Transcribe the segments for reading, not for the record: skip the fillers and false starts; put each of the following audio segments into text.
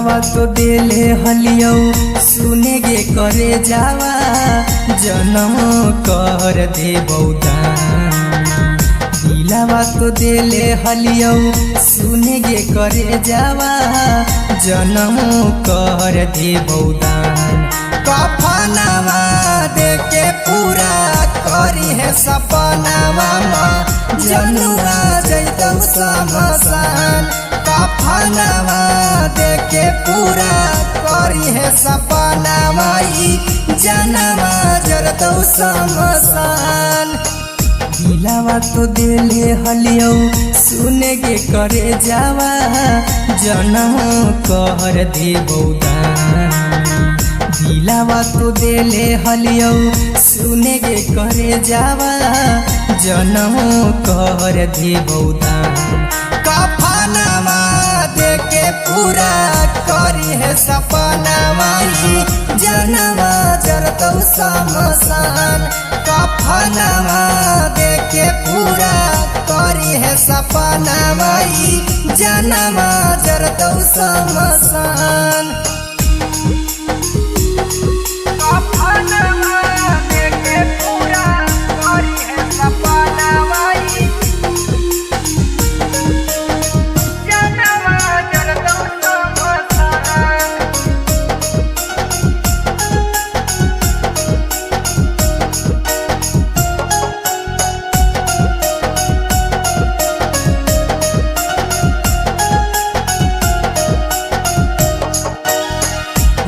दिलावा तो दिले हलियो सुने गे करे जावा जन्म कर दे बौदान। दिलावा तो दिले हलियो सुने गे करे जावा जन्म कर दे बौदान। कफनवा देके पूरा करी है सपनावा जनुआ जैतौ समसान। कफनवा देके पूरा करी है सपनावा जनवा जरतौ समसान। दिलावा तो दिले हलियो सुने गे करे जावा जन्म कर दे बौदान। दिलावा तो दिले हलियो सुने गे करे जावा जन्म कर दे बौदान। कफनवा देके पूरा करी है सपनावा जनवा जरतौ समसान। कफनवा देके पूरा करी है सपनावा जनवा जरतौ समसान।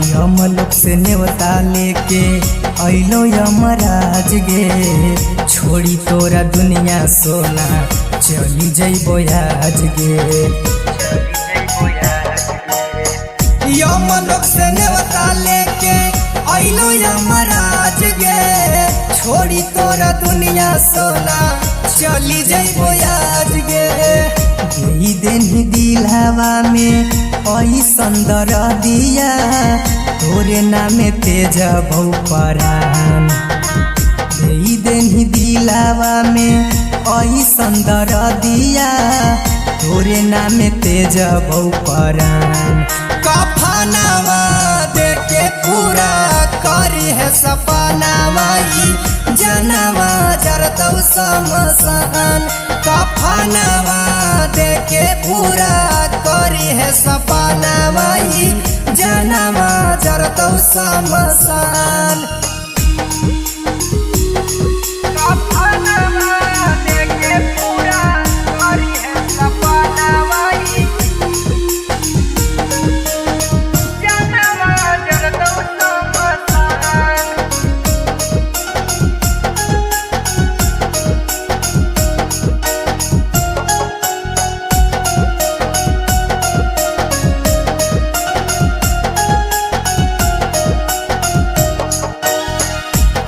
यमलोक से नेवता लेके अइलो यमराज गे छोड़ी तोरा दुनिया सोना चली जइबो आज गे। यमलोक से नेवता लेके अइलो यमराज गे छोड़ी तोरा दुनिया सोना चली जइबो आज गे। देई देनी दिलावा में ऐसन दरदिया तोरे नामे तेज भौ परान। देई देनी दिलावा में ऐसन दरदिया तोरे नामे तेज भौ परान। कफनवा देके पूरा करी है सपनावा जनवा जरतौ समसान। कफनवा देके पूरा करी है सपनावा जनवा जरतौ समसान।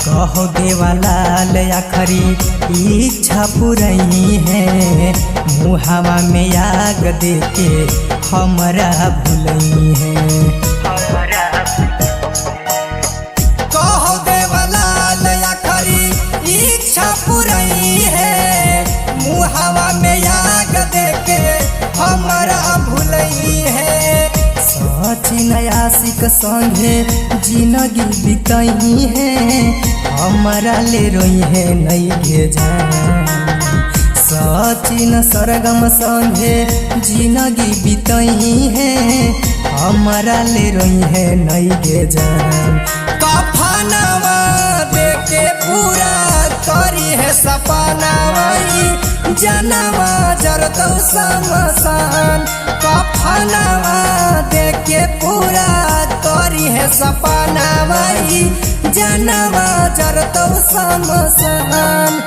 कहो देवालाल आखरी इच्छा पुरई है मुहावा में आग देके हमरा भुलई है। कहो देवालाल आखरी इच्छा पुरई है मुहावा में आग देके हमरा भुलई है। सचिन आशिक संगे जिंदगी बितई है हमारा ले रोई है नहीं भेजा। सचिन सरगम संगे जिंदगी बितई है हमारा ले रोई है नहीं भेजा। कफनवा देके पूरा करी है सपनावा जनवा जरतौ समसान। कफनवा देके पूरा करी है सपनावा जनवा जरतौ समसान।